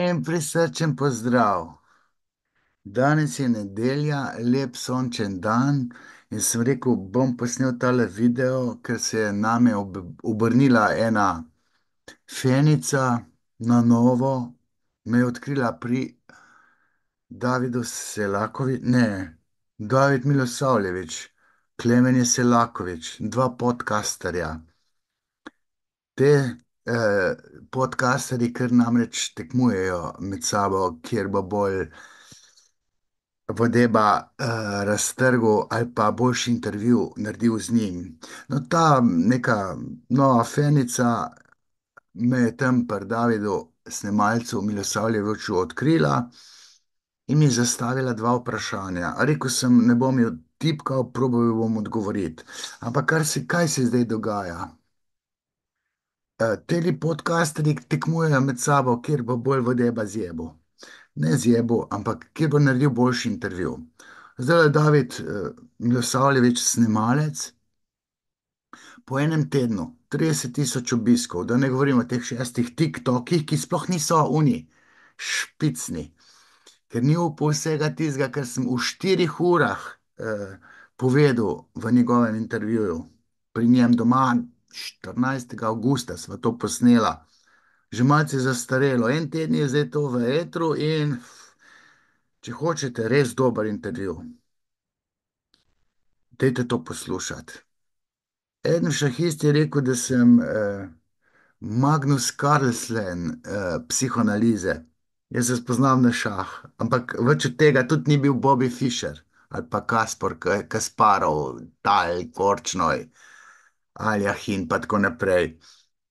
En prisrčen pozdrav. Danes je nedelja, lep sončen dan in sem rekel, bom posnel tale video, ker se je name obrnila ena fenica na novo, me je odkrila pri Davidu Selakovič, ne, David Milosavljević, Klemenje Selakovič, dva podcasterja. Te podcasterji kar namreč tekmujejo med sabo, kjer bo bolj vodeba raztrgal ali pa boljši intervju naredil z njim. No, ta neka nova fenica me je tam pri Davidu Snemalcu Milosavljeviću odkrila in mi zastavila dva vprašanja. Rekel sem, ne bom jo tipkal, probal jo bom odgovoriti. Ampak kaj se zdaj dogaja? Teli podcasterji tekmujejo med sabo, kjer bo bolj vodeba zjebo. Ne zjebo, ampak kjer bo naredil boljši intervju. Zdaj je David Milosavljević snemalec, po enem tednu 30 000 obiskov, da ne govorim o teh 6 TikTokih, ki sploh niso oni špicni, ker ni upal vsega tistega, kar sem v 4 urah povedal v njegovem intervjuju. Pri njem doma 14. avgusta sva to posnela, že malce zastarelo. En teden je zdaj to v etru in če hočete res dober intervju, dajte to poslušati. Eden šahist je rekel, da sem Magnus Carlsen psihoanalize. Jaz se spoznam na šah, ampak več od tega tudi ni bil Bobby Fischer ali pa Kasparov, Tal, Korčnoj, Aljahin pa tako naprej.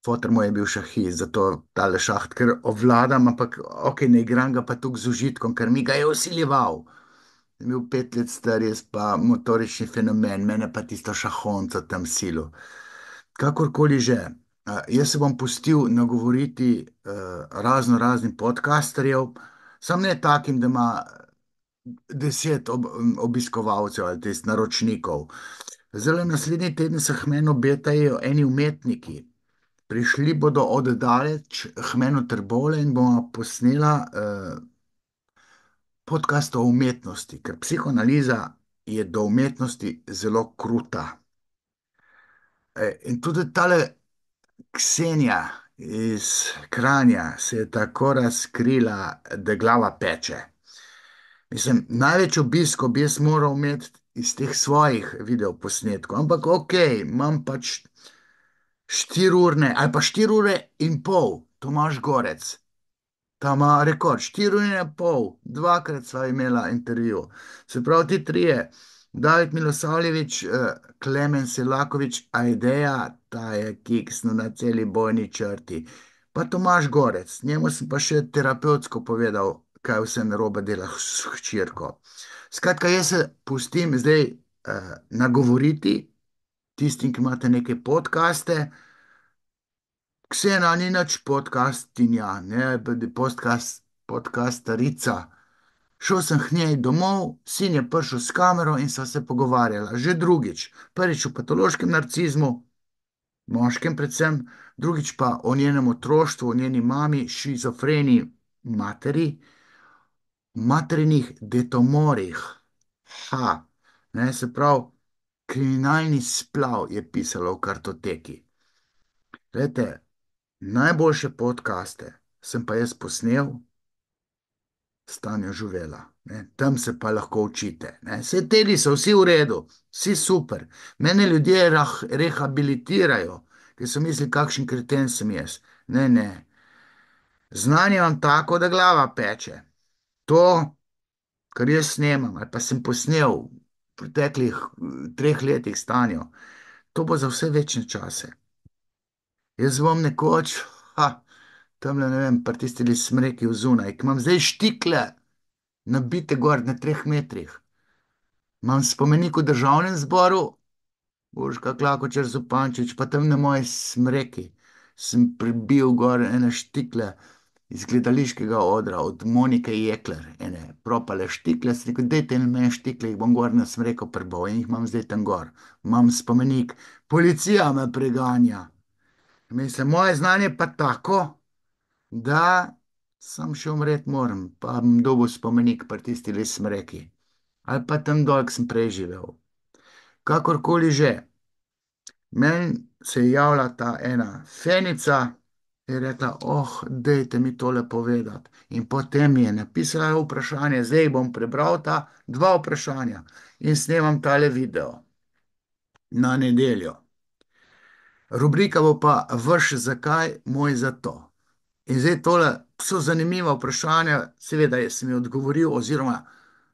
Fotor moj je bil šahist, zato tale šaht, ker obvladam, ampak ok, ne igram ga pa tukaj z užitkom, ker mi ga je usiljeval. Je bil 5 let star, jaz pa motorični fenomen, mene pa tisto šahonco tam silo. Kakorkoli že, jaz se bom pustil nagovoriti razno raznim podcasterjev, sam ne takim, da ima 10 obiskovalcev ali tist naročnikov. Zdaj, naslednji teden se k meni obetajo eni umetniki. Prišli bodo od daleč k meni v Trbovlje in bomo posnela podcast o umetnosti, ker psihoanaliza je do umetnosti zelo kruta. In tudi tale Ksenija iz Kranja se je tako razkrila, da glava peče. Mislim, največ obiskov bi jaz moral imeti iz teh svojih videoposnetkov, ampak ok, imam pač 4 urne ali pa 4 ure in pol, Tomaž Gorec. Tam ima rekord, 4 ure in pol, dvakrat sva imela intervju. Se pravi, ti trije, David Milosavljević, Klemen Selaković, Aideja, ta je kiksno na celi bojni črti. Pa Tomaž Gorec, njemu sem pa še terapevtsko povedal, kaj vse narobe dela s hčerko. Skratka, jaz se pustim zdaj nagovoriti tistim, ki imate neke podcaste. Ksena ni nič podcastinja, ne, podcastarica. Šel sem k njej domov, sin je prišel s kamero in sva se pogovarjala. Že drugič. Prvič o patološkem narcizmu, moškem predvsem, drugič pa o njenem otroštvu, o njeni mami, šizofreni materi, materinih detomorih. Ha, ne, se pravi, kriminalni splav je pisalo v kartoteki. Glejte, najboljše podcaste sem pa jaz posnel s Tanjo Žuvela. Ne. Tam se pa lahko učite. Ne. Vse tedi so vsi v redu, vsi super. Mene ljudje rehabilitirajo, ker so mislili, kakšen kreten sem jaz. Ne, ne. Znanje imam tako, da glava peče. To, kar jaz snemam ali pa sem posnel v preteklih 3 letih s Tanjo, to bo za vse večne čase. Jaz bom nekoč, tamle, ne vem, pri tisti smreki v zunaj, ki imam zdaj štikle nabite gor na 3 metrih. Imam spomenik v državnem zboru, Urška Klakočar Zupančič, pa tam na moji smreki sem pribil gor ene štikle iz gledališkega odra od Monike Jekler, ene propale štikle, sem rekel, dajte mi meni štikle, jih bom gor na smreko prbal in jih imam zdaj tam gor. Imam spomenik, policija me preganja. Mislim, moje znanje pa tako, da Sam še umret moram, pa bom dobil spomenik pri tisti les smreki. Ali pa tam dol, ki sem prej živel. Kakorkoli že, meni se je javila ta ena fenica in je rekla, oh, dejte mi tole povedati. In potem mi je napisala vprašanje, zdaj bom prebral ta dva vprašanja in snemam tale video na nedeljo. Rubrika bo pa Vaš zakaj, moj zato. In zdaj tole so zanimiva vprašanja, seveda sem ji odgovoril, oziroma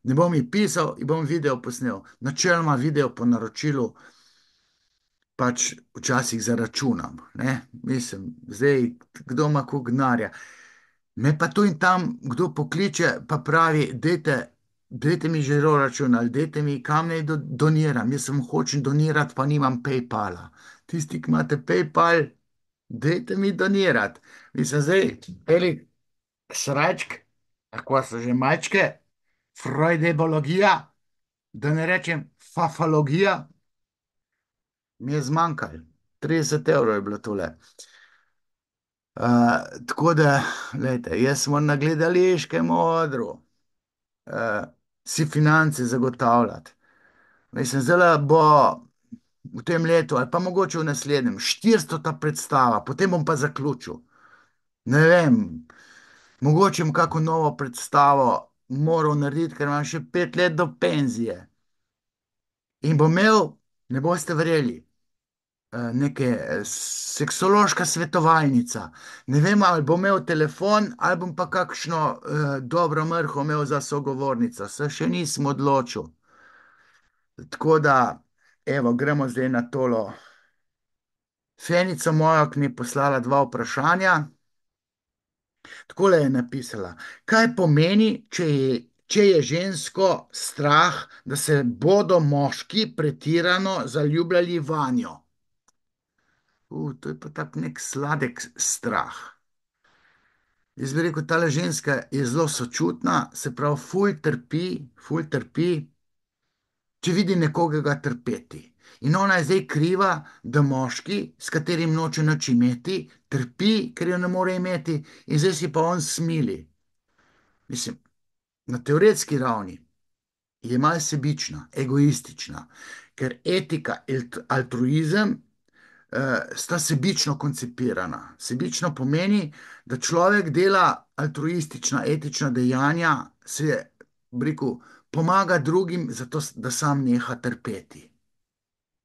ne bom ji pisal, in bom video posnel. Načeloma video po naročilu pač včasih zaračunam, ne, mislim, zdaj kdo ima koliko denarja. Me pa tu in tam kdo pokliče, pa pravi, dajte mi žiro račun ali dajte mi, kam naj doniram. Jaz sem hočem donirati, pa nimam PayPala. Tisti, ki imate PayPal, dajte mi donirati. Mislim, zdaj, eli sračk, kako so že mačke, freudebologija, da ne rečem fafalogija, mi je zmanjkalo. 30 evrov je bilo tole. Tako da, gledajte, jaz sem na gledališkem odru, si finance zagotavljati. Mislim, zdaj bo v tem letu, ali pa mogoče v naslednjem, 400 ta predstava, potem bom pa zaključil. Ne vem, mogoče bom kako novo predstavo moral narediti, ker imam še 5 let do penzije. In bom imel, ne boste verjeli, neke seksološka svetovalnica. Ne vem, ali bom imel telefon, ali bom pa kakšno dobro mrho imel za sogovornico. Se še nisem odločil. Tako da, evo, gremo zdaj na tolo Fenico mojo, ki mi je poslala dva vprašanja. Takole je napisala: kaj pomeni, če je žensko strah, da se bodo moški pretirano zaljubljali vanjo? To je pa tak nek sladek strah. Jaz bi rekel, ta ženska je zelo sočutna, se pravi, ful trpi, če vidi nekoga ga trpeti. In ona je zdaj kriva, da moški, s katerim noče nič imeti, trpi, ker jo ne more imeti, in zdaj si pa on smili. Mislim, na teoretski ravni je malce sebična, egoistična, ker etika in altruizem sta sebično koncipirana. Sebično pomeni, da človek dela altruistična, etična dejanja, se, bi rekel, pomaga drugim, zato da sam neha trpeti.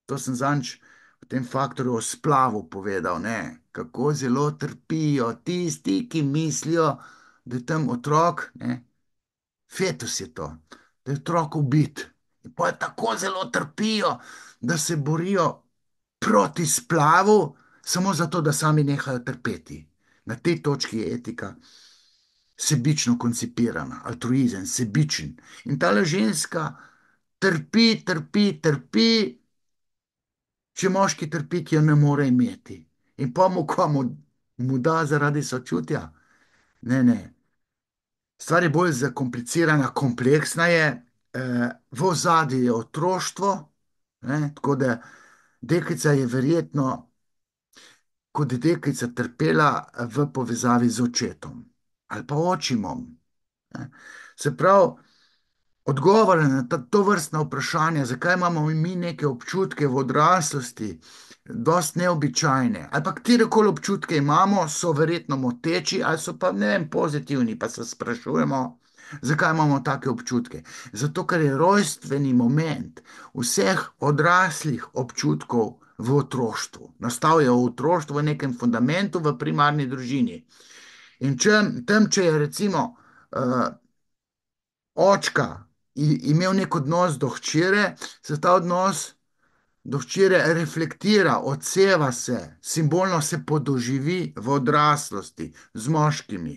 To sem zadnjič v tem faktorju o splavu povedal, ne, kako zelo trpijo tisti, ki mislijo, da je tam otrok, ne, fetus je to, da je otrok ubit. In pa tako zelo trpijo, da se borijo proti splavu, samo zato, da sami nehajo trpeti. Na tej točki je etika sebično koncipirana, altruizem, sebičen. In ta ženska trpi, če moški trpi, ki jo ne more imeti. In pa mu komu mu da zaradi sočutja? Ne, ne. Stvar je bolj zakomplicirana, kompleksna je, v ozadju je otroštvo, ne, tako da deklica je verjetno kot deklica trpela v povezavi z očetom ali pa očimom. Ne. Se pravi, odgovore na to vrstna vprašanja, zakaj imamo mi neke občutke v odraslosti, dosti neobičajne, ali pa katerekoli občutke imamo, so verjetno moteči, ali so pa, ne vem, pozitivni, pa se sprašujemo, zakaj imamo take občutke. Zato, ker je rojstveni moment vseh odraslih občutkov v otroštvu. Nastal je v otroštvu, v nekem fundamentu, v primarni družini. In če je recimo očka imel nek odnos do hčere, se ta odnos do hčere reflektira, odseva se, simbolno se podoživi v odraslosti z moškimi.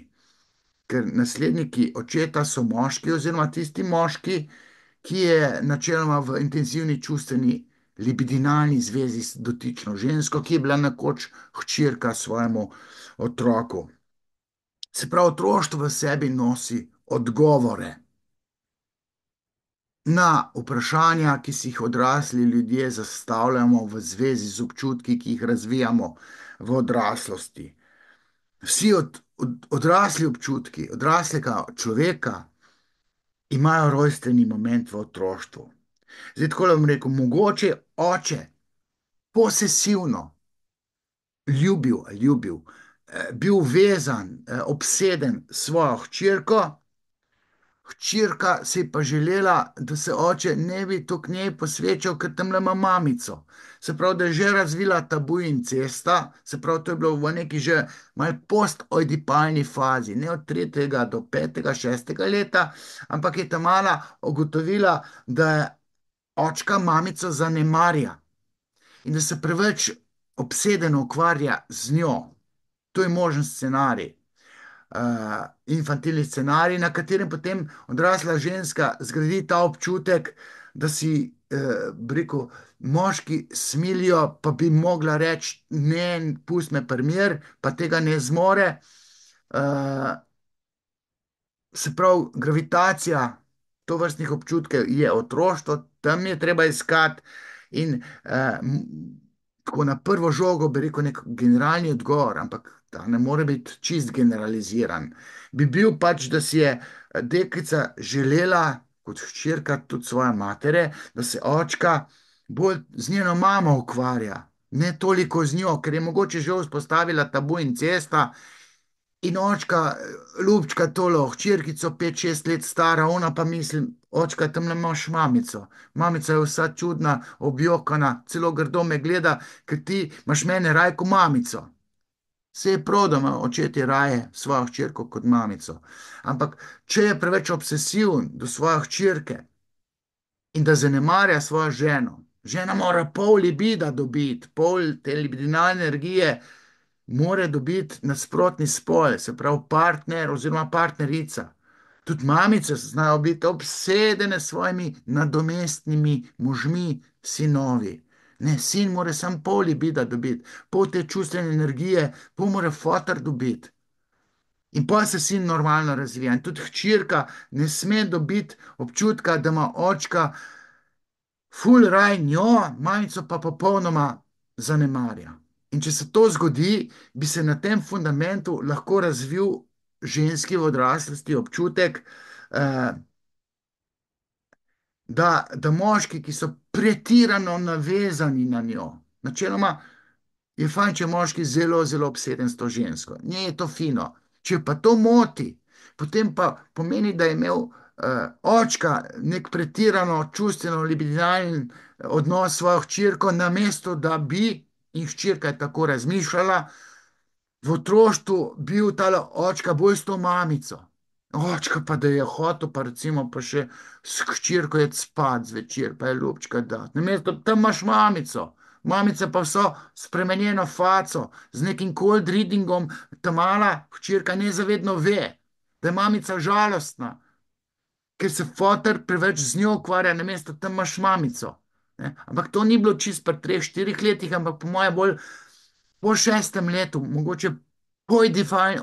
Ker nasledniki očeta so moški, oziroma tisti moški, ki je načeloma v intenzivni čustveni libidinalni zvezi z dotično žensko, ki je bila nekoč hčerka svojemu otroku. Se pravi, otroštvo v sebi nosi odgovore na vprašanja, ki si jih odrasli ljudje zastavljamo v zvezi z občutki, ki jih razvijamo v odraslosti. Vsi od odrasli občutki, odraslega človeka imajo rojstveni moment v otroštvu. Zdaj, tako bom rekel, mogoče oče posesivno ljubil, bil vezan, obseden s svojo hčerko. Hčerka si je pa želela, da se oče ne bi to k njej posvečal, ker tam ima mamico. Se pravi, da je že razvila tabu incesta, se pravi, to je bilo v neki že mal post-oidipalni fazi, ne od 3. do 5., 6. leta, ampak je ta mala ugotovila, da je očka mamico zanemarja in da se preveč obsedeno ukvarja z njo. To je možen scenarij, infantilni scenarij, na katerem potem odrasla ženska zgradi ta občutek, da si, bi rekel, moški smilijo, pa bi mogla reči: ne, pusti me pri miru, pa tega ne zmore. Se pravi, gravitacija tovrstnih občutkov je otroštvo, tam je treba iskati. In tako na prvo žogo bi rekel nek generalni odgovor, ampak ta ne more biti čist generaliziran. Bi bil pač, da si je deklica želela, kot hčerka tudi svoje matere, da se očka bolj z njeno mamo ukvarja, ne toliko z njo, ker je mogoče že vzpostavila tabu incesta. In očka, ljubčka tolo, hčerkico 5, 6 let stara, ona pa misli: očka, tam imaš mamico. Mamica je vsa čudna, objokana, celo grdo me gleda, ker ti imaš mene raje kot mamico. Se je prav, da ima očetje raje svojo hčerko kot mamico. Ampak če je preveč obsesiven do svoje hčerke in da zanemarja svojo ženo, žena mora pol libida dobiti, pol te libidinalne energije mora dobiti nasprotni spol, se pravi partner oziroma partnerica. Tudi mamice znajo biti obsedene s svojimi nadomestnimi možmi, sinovi. Ne, sin mora samo pol libida dobiti, pol te čustvene energije, pol mora fotor dobiti. In pa se sin normalno razvija. In tudi hčerka ne sme dobiti občutka, da ima očka ful raj njo, mamico pa popolnoma zanemarja. In če se to zgodi, bi se na tem fundamentu lahko razvil ženski v odraslosti občutek, da moški, ki so pretirano navezani na njo, načeloma je fajn, če je moški zelo, zelo obseden s to žensko. Njej je to fino. Če pa to moti, potem pa pomeni, da je imel očka nek pretirano čustveno libidinalen odnos s svojo hčerko, namesto da bi, in hčerka je tako razmišljala, v otroštvu bil ta očka bolj s to mamico. Očka pa da je hotel, pa recimo pa še s hčerko je spat zvečer, pa je ljubčka da. Namesto tam imaš mamico. Mamica pa vso spremenjeno faco, z nekim cold readingom, ta mala hčerka nezavedno ve, da je mamica žalostna, ker se fotor preveč z njo ukvarja, namesto tam imaš mamico. Ne? Ampak to ni bilo čist pri 3, 4 letih, ampak po mojem bolj po 6. letu, mogoče po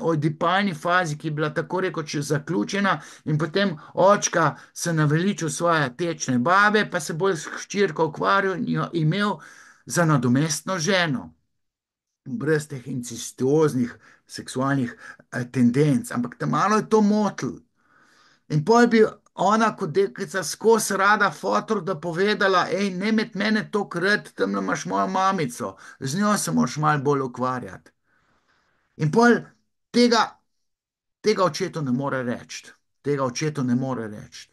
oidipalni fazi, ki je bila tako rekoč zaključena, in potem očka se naveličal svoje tečne babe, pa se bolj s hčerko ukvarjal in jo imel za nadomestno ženo. Brez teh incestuoznih seksualnih tendenc, ampak te malo je to motil. In pol bi ona kot deklica skozi rada fotor da povedala: ej, ne med mene to krat, tam imaš mojo mamico, z njo se moraš malo bolj ukvarjati. In pol tega, tega očetu ne more reči, tega očetu ne more reči.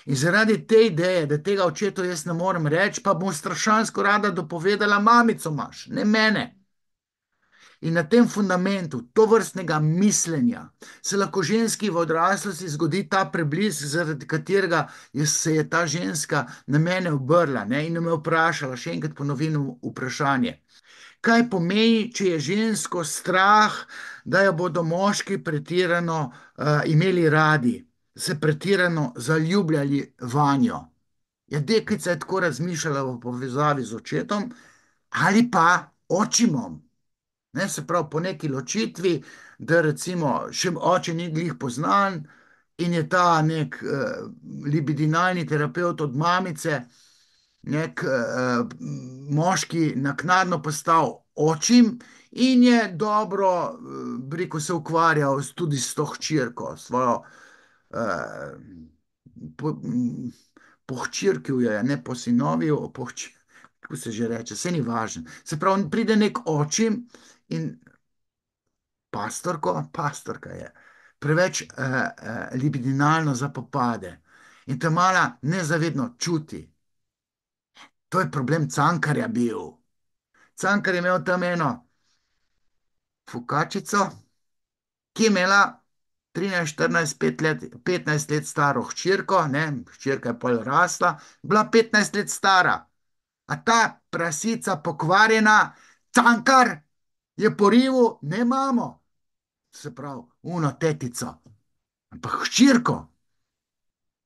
In zaradi te ideje, da tega očetu jaz ne morem reči, pa bom strašansko rada dopovedala: mamico imaš, ne mene. In na tem fundamentu tovrstnega mišljenja se lahko ženski v odraslosti zgodi ta preblisk, zaradi katerega se je ta ženska na mene obrla, ne, in me vprašala, še enkrat ponovim vprašanje: kaj pomeni, če je žensko strah, da jo bodo moški pretirano imeli radi, se pretirano zaljubljali vanjo? Ja, deklica je tako razmišljala v povezavi z očetom ali pa očimom. Ne, se pravi, po neki ločitvi, da recimo še oče ni glih poznan in je ta nek libidinalni terapevt od mamice, nek moški naknadno postal očim in je dobro, bi rekel, se ukvarjal tudi s to hčerko, svojo eh, pohčirkil jo je, ne posinovil, kako se že reče, se ni važno. Se pravi, pride nek očim in pastorka je, preveč libidinalno zapopade in ta mala nezavedno čuti. To je problem Cankarja bil. Cankar je imel tam eno fukačico, ki je imela 13, 14, 5 let, 15 let staro hčerko, ne, hčerka je pol rasla, bila 15 let stara. A ta prasica pokvarjena, Cankar je porivu, ne mamo, se pravi, uno tetico, ampak hčerko.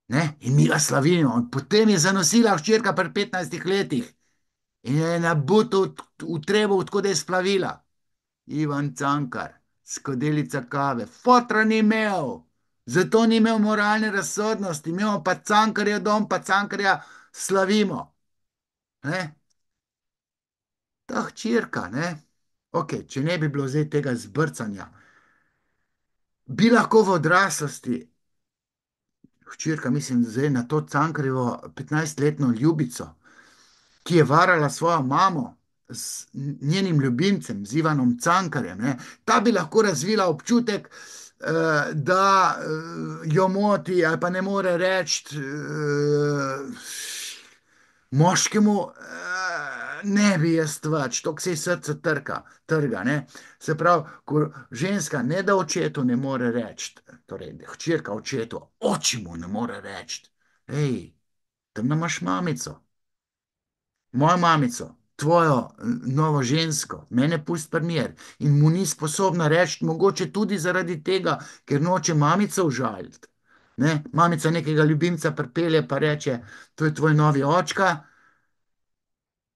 Ne? In mi ga slavimo. In potem je zanosila hčerka pri 15 letih in je na butu v trebu, tako da je splavila. Ivan Cankar, skodelica kave, fotra ni imel, zato ni imel moralne razsodnosti, imamo pa Cankarja dom, pa Cankarja slavimo. Ne? Ta hčerka, ne? Ok, če ne bi bilo zdaj tega zbrcanja, bi lahko v odraslosti, hčerka, mislim, zdaj na to Cankarjevo 15-letno ljubico, ki je varala svojo mamo z njenim ljubimcem, z Ivanom Cankarjem, ne, ta bi lahko razvila občutek, da jo moti ali pa ne more reči moškemu, ne bi jaz več, to se ji srce trga. Ne. Se pravi, ko ženska ne da očetu ne more reči, torej hčerka očetu, oči mu ne more reči, hej, tam imaš mamico. Mojo mamico, tvojo novo žensko, mene pusti pri mir in mu ni sposobna reči, mogoče tudi zaradi tega, ker noče mamico užaliti. Ne? Mamica nekega ljubimca pripelje pa reče, to je tvoj novi očka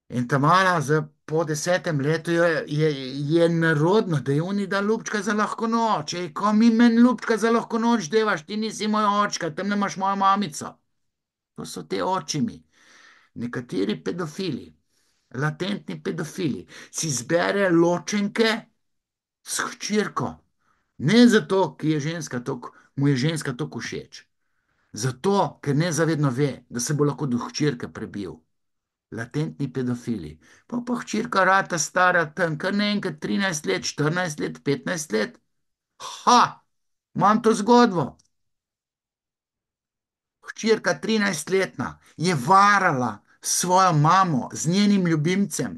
in ta mala po 10 letu je nerodno, da je oni da ljubčka za lahko noč. Ej, ko mi meni ljubčka za lahko noč devaš, ti nisi moj očka, tam nemaš mojo mamico. To so te očimi. Nekateri pedofili, latentni pedofili, si zbere ločenke s hčerko. Ne zato, ker je ženska toliko, mu je ženska toliko všeč. Zato, ker nezavedno ve, da se bo lahko do hčerke prebil. Latentni pedofili. Pa hčerka rata stara tam, kar naenkrat 13 let, 14 let, 15 let. Ha, imam to zgodbo. Hčerka 13-letna je varala svojo mamo z njenim ljubimcem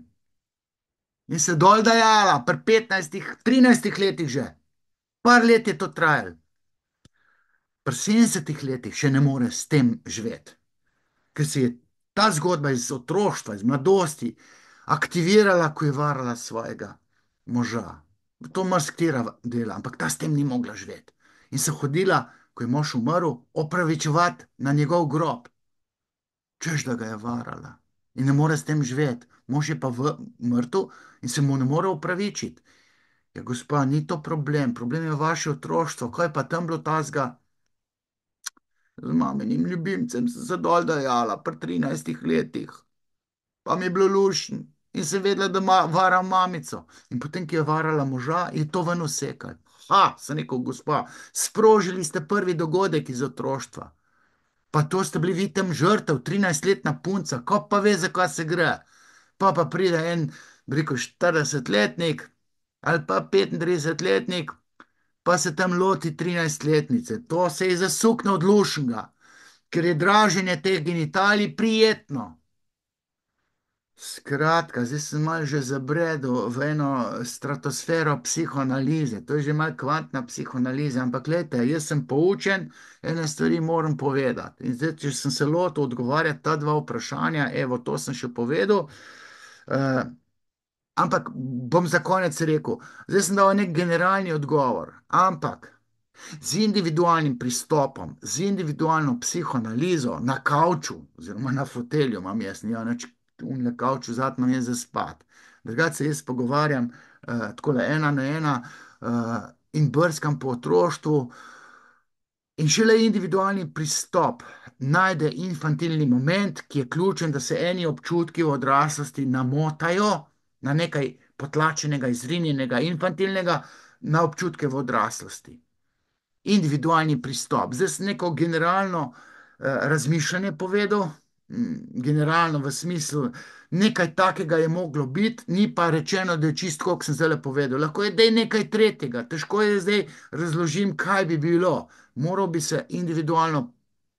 in se dol dajala pri 15, 13 letih že. Par let je to trajalo. Pri 70 letih še ne more s tem živeti, ker se je ta zgodba iz otroštva, iz mladosti aktivirala, ko je varala svojega moža. To marsikatera dela, ampak ta s tem ni mogla živeti. In se hodila, ko je mož umrl, opravičevati na njegov grob, češ da ga je varala in ne more s tem živeti. Mož je pa mrtev in se mu ne more opravičiti. Ja, gospa, ni to problem, problem je vaše otroštvo. Kaj pa tam bilo tazga? Z maminim ljubimcem sem se dol dajala pri 13 letih, pa mi je bilo lušno in sem vedela, da varam mamico. In potem, ki je varala moža, je to ven usekal. Ha, sem rekel, gospa, sprožili ste prvi dogodek iz otroštva. Pa to ste bili vi tam žrtev, 13-letna punca, ko pa ve, za kaj se gre. Pa pride en, bi rekel, 40-letnik ali pa 35-letnik, pa se tam loti 13-letnice. To se je zasukne od lušnega, ker je draženje teh genitalij prijetno. Skratka, zdaj sem malo že zabredel v eno stratosfero psihoanalize, to je že malo kvantna psihoanaliza, ampak gledajte, jaz sem poučen, ene stvari moram povedati. In zdaj, če sem se lotil odgovarjati ta dva vprašanja, evo, to sem še povedal, ampak bom za konec rekel, zdaj sem dal nek generalni odgovor, ampak z individualnim pristopom, z individualno psihoanalizo na kavču, oziroma na fotelju, imam jaz, nimam nič na kavču, zadnji imam jaz za spat. Drugače se jaz pogovarjam tako ena na ena in brskam po otroštvu. In šele individualni pristop najde infantilni moment, ki je ključen, da se eni občutki v odraslosti namotajo na nekaj potlačenega, izrinjenega, infantilnega na občutke v odraslosti. Individualni pristop. Zdaj sem neko generalno razmišljanje povedal, generalno v smislu, nekaj takega je moglo biti, ni pa rečeno, da je čisto, kot sem zdaj povedal. Lahko je, da je nekaj tretjega, težko je zdaj razložim, kaj bi bilo. Moral bi se individualno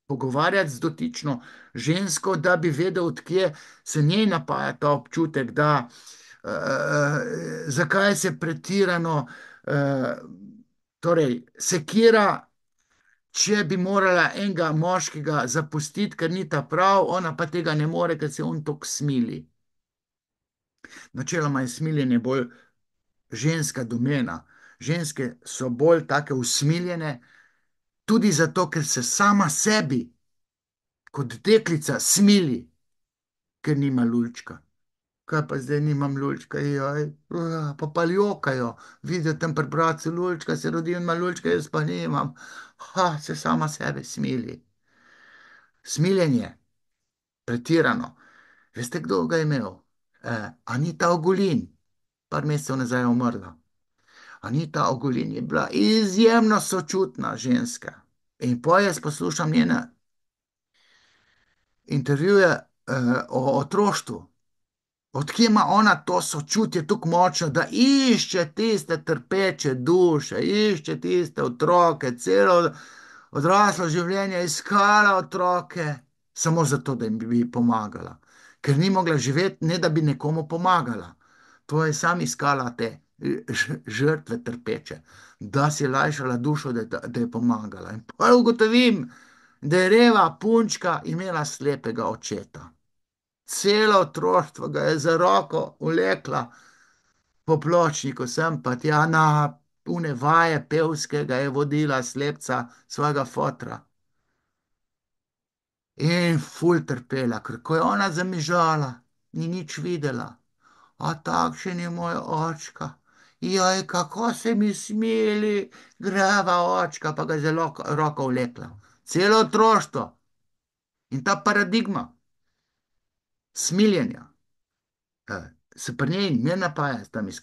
pogovarjati z dotično žensko, da bi vedel, odkje se njej napaja ta občutek, da zakaj se pretirano torej sekira, če bi morala enega moškega zapustiti, ker ni ta prav, ona pa tega ne more, ker se on tako smili. Načeloma je smiljenje bolj ženska domena. Ženske so bolj take usmiljene, tudi zato, ker se sama sebi kot deklica smili, ker nima lulčka. Kaj pa zdaj nimam lulčka, joj, pa ljokajo, vidijo tam pri bratu lulčka, se rodi in ima lulčka, jaz pa nimam. Ha, se sama sebe smili. Smiljenje, pretirano. Veste, kdo ga je imel? Anita Ogulin, par mesecev nazaj je umrla. Anita Ogulin je bila izjemno sočutna ženska. In po jaz poslušam njene intervjuje o otroštvu. Odkje ima ona to sočutje tako močno, da išče tiste trpeče duše, išče tiste otroke, celo odraslo življenje iskala otroke, samo zato, da jim bi pomagala. Ker ni mogla živeti, ne da bi nekomu pomagala. To je sam iskala te žrtve trpeče, da si lajšala dušo, da je pomagala. In pa ugotovim, da je reva punčka imela slepega očeta. Celo otroštvo ga je za roko vlekla po pločniku, sem pa tja na une vaje pevske, ga je vodila slepca svojega fotra. In ful trpela, ker ko je ona zamižala, ni nič videla. A takšen je moj očka. Joj, kako se mi smili, greva očka, pa ga je zelo roko vlekla. Celo otroštvo. In ta paradigma smiljenja se pri njej ne napaja tam iz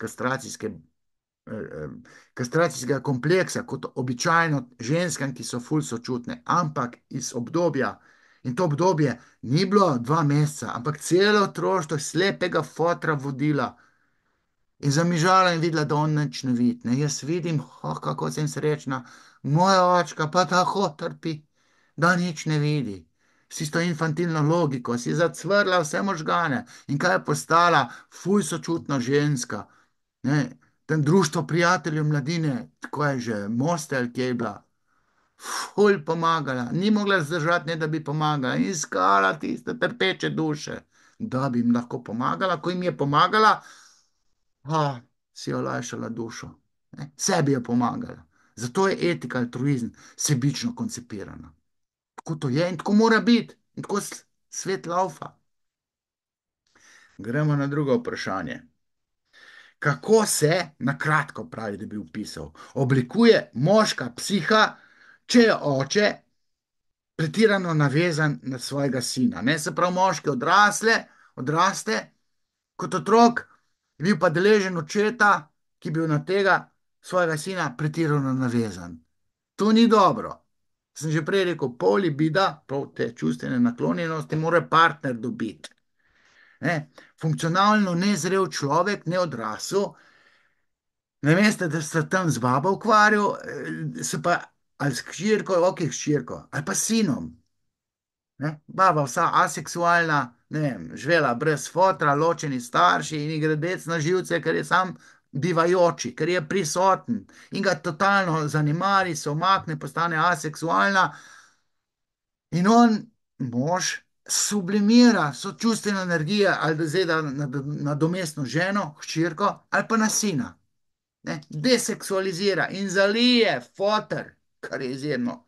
kastracijskega kompleksa, kot običajno ženskam, ki so ful sočutne, ampak iz obdobja, in to obdobje ni bilo 2 meseca, ampak celo otroštvo slepega fotra vodila in zamižala in videla, da on nič ne vidi. Ne, jaz vidim, kako sem srečna, moja očka pa tako trpi, da nič ne vidi. S tisto infantilno logiko si zacvrla vse možgane in kaj je postala ful sočutna ženska. Ne, tem društvo prijateljev mladine, tako je že, Mostel, ki je bila, ful pomagala, ni mogla zdržati, ne da bi pomagala, in iskala tiste trpeče duše, da bi jim lahko pomagala. Ko jim je pomagala, si je olajšala dušo, ne? Sebi je pomagala. Zato je etika, altruizem sebično koncipirana. Tako to je in tako mora biti, in tako svet laufa. Gremo na drugo vprašanje. Kako se, na kratko pravi, da bi opisal, oblikuje moška psiha, če je oče pretirano navezan na svojega sina. Ne? Se pravi, moški odraste kot otrok, je bil pa deležen očeta, ki je bil na tega svojega sina pretirano navezan. To ni dobro. Sem že prej rekel, pol libida, pol te čustvene naklonjenosti, mora partner dobiti. Ne? Funkcionalno nezrel človek, ne odrasel, namesto da se tam z babo ukvarjal, se pa ali s hčerko, ok, hčerko, ali pa s sinom. Ne? Baba vsa aseksualna, ne vem, živela brez fotra, ločeni starši in ji gre dec na živce, ker je sam bivajoči, ker je prisoten in ga totalno zanemari, se umakne, postane aseksualna in on, mož, sublimira so čustvene energije ali da zdaj da nadomestno ženo, hčerko ali pa na sina. Ne, deseksualizira in zalije foter, kar je izjemno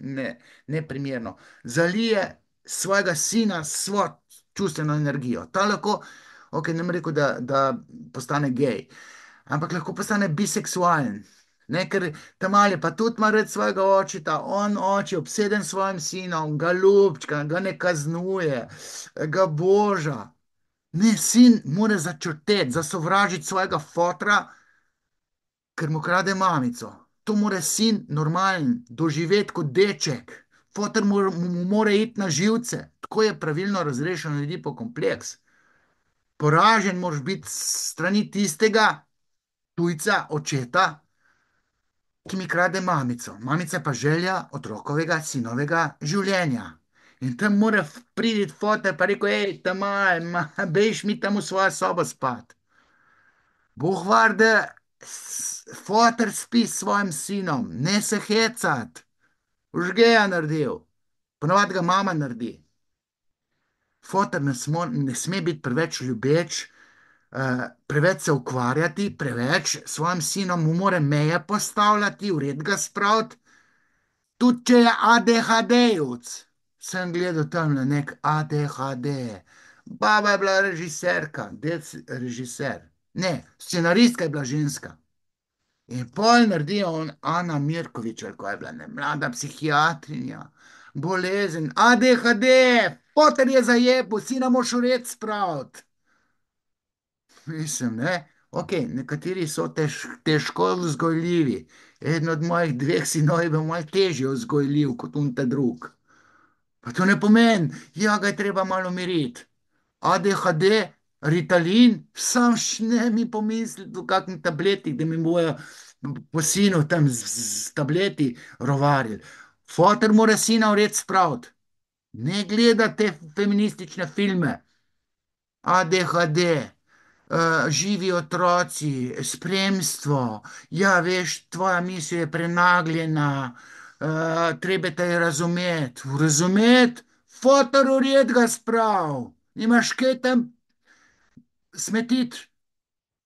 neprimerno, zalije svojega sina s svojo čustveno energijo. Ta lahko, ok, ne bom rekel, da postane gej, ampak lahko postane biseksualen. Ne, ker ta mali pa tudi ima rad svojega očeta, on oče obseden s svojim sinom, ga ljubčka, ga ne kaznuje, ga boža. Ne, sin mora začrteti, zasovražiti svojega fotra, ker mu krade mamico. To mora sin normalen doživeti kot deček. Fotor mu mora iti na živce. Tako je pravilno razrešeno ljudi po kompleks. Poražen moraš biti s strani tistega tujca, očeta, ki mi krade mamico. Mamica pa želja otrokovega sinovega življenja. In tam mora priti fotor pa rekel, hej, tam mal, bejš mi tam v svojo sobo spat. Bog var, da fotor spi s svojim sinom, ne se hecat, už ga je naredil, ponovadi ga mama naredi. Fotor ne sme biti preveč ljubeč, preveč se ukvarjati, preveč s svojim sinom, mu mora meje postavljati, ured ga spraviti. Tudi če je ADHD-jevc, sem gledal tam na nek ADHD. Baba je bila režiserka, režiser. Ne, scenaristka je bila ženska. In pol naredi on Ana Mirkovič, ali ko je bila ne, mlada psihiatrinja, bolezen, ADHD, poter je zajebo, si nam moš ured spraviti. Mislim, ne, ok, nekateri so težko vzgojljivi. Eden od mojih dveh sinov je bil malo težje vzgojljiv kot unta drug. Pa to ne pomeni, ja, ga je treba malo umiriti. ADHD, Ritalin, sam še ne mi pomisliti o kakšnih tabletih, da mi bojo po sinu tam z tableti rovarili. Fotor mora sina v red spraviti. Ne gleda te feministične filme. ADHD, živi otroci, spremstvo, ja, veš, tvoja misel je prenagljena, treba te je razumeti. Razumeti, fotor ured ga sprav. Nimaš kaj tam smetiti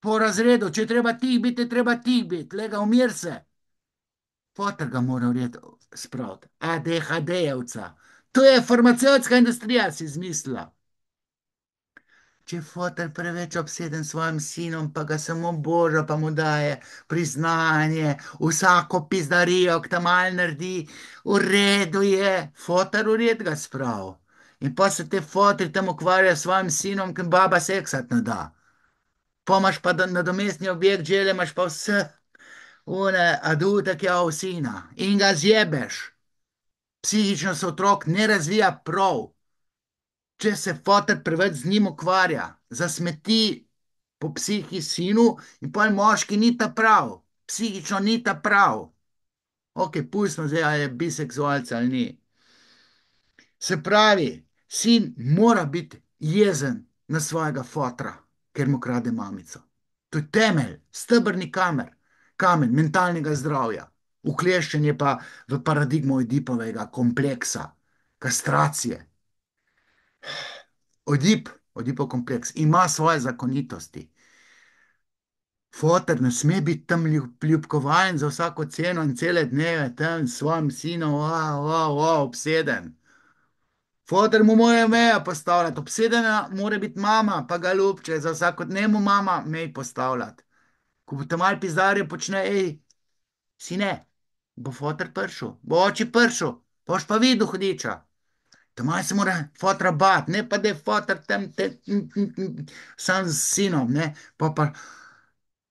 po razredu, če je treba tih biti, je treba tih biti, lega umir se. Fotor ga mora ured spraviti. ADHD-jevca. To je farmacevtska industrija si izmislila. Če je fotor preveč obseden s svojim sinom, pa ga samo boža, pa mu daje priznanje, vsako pizdarijo, ki tam mal naredi, v redu je, fotor v red ga sprav. In pa se te fotri tam ukvarjajo s svojim sinom, ki baba seksat ne da. Pa imaš pa nadomestni objekt, žele imaš pa vse, une aduta, ki je sina in ga zjebeš. Psihično se otrok ne razvija prav. Če se fotor preveč z njim ukvarja, zasmeti po psihi sinu in pa moški ni ta prav, psihično ni ta prav. Ok, pustimo zdaj, ali je biseksualc ali ni. Se pravi, sin mora biti jezen na svojega fotra, ker mu krade mamico. To je temelj, stebrni kamen mentalnega zdravja. Ukleščen je pa v paradigmo Oedipovega kompleksa, kastracije. Oedipov kompleks ima svoje zakonitosti. Fotor ne sme biti tam ljubkovaljen za vsako ceno in cele dneve tam s svojim sinom, obseden. Fotor mu mora meje postavljati, obsedena mora biti mama, pa ga ljubče, za vsakodnevno mama mej postavljati. Ko bo tam malo pizdarje počne, hej, sine, bo fotor prišel, bo oči prišel, boš pa videl hudiča. Tomaj se mora fotra bati, ne pa da je fotor tam sam s sinom, ne, pa,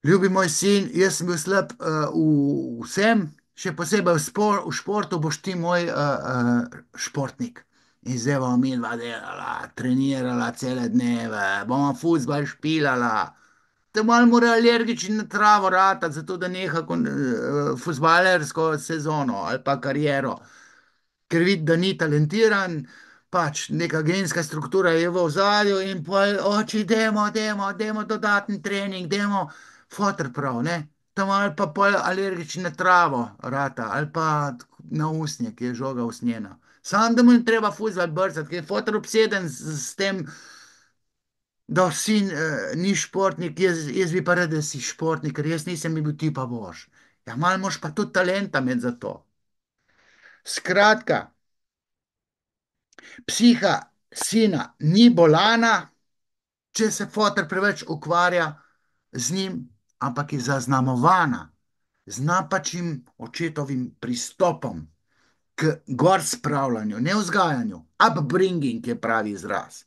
ljubi moj sin, jaz sem bil slab v vsem, še posebej v športu, boš ti moj športnik. In zdaj bomo mi dva delala, trenirala cele dneve, bomo fuzbal špilala. Te malo mora alergični na travo ratati, zato da neha fuzbalersko sezono ali pa kariero. Ker vidi, da ni talentiran, pač neka genska struktura je v ozadju in pa oči, demo dodatni trening, demo fotor prav, ne. Tam ali pa pol alergični na travo rata, ali pa na usnje, ki je žoga usnjena. Sam, da mu ni treba fuzbal brcati, ker je fotor obseden s tem, da sin ni športnik, jaz bi pa rad, da si športnik, ker jaz nisem bil ti pa boš. Ja, malo moš pa tudi talenta imeti za to. Skratka, psiha sina ni bolana, če se fotor preveč ukvarja z njim, ampak je zaznamovana z napačnim očetovim pristopom k gor spravljanju, ne vzgajanju, upbringing je pravi izraz.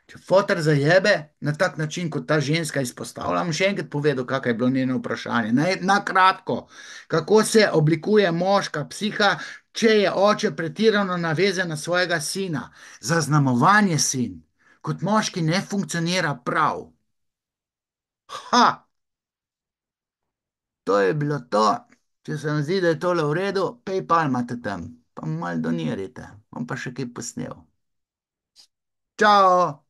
Če fotor zajebe na tak način, kot ta ženska izpostavlja, bom še enkrat povedal, kakšno je bilo njeno vprašanje. Na kratko, kako se oblikuje moška psiha, če je oče pretirano navezan na svojega sina. Zaznamovanje sin, kot moški ne funkcionira prav. Ha, to je bilo to. Če se vam zdi, da je tole v redu, PayPal imate tam, pa malo donirajte, bom pa še kaj posnel. Čau!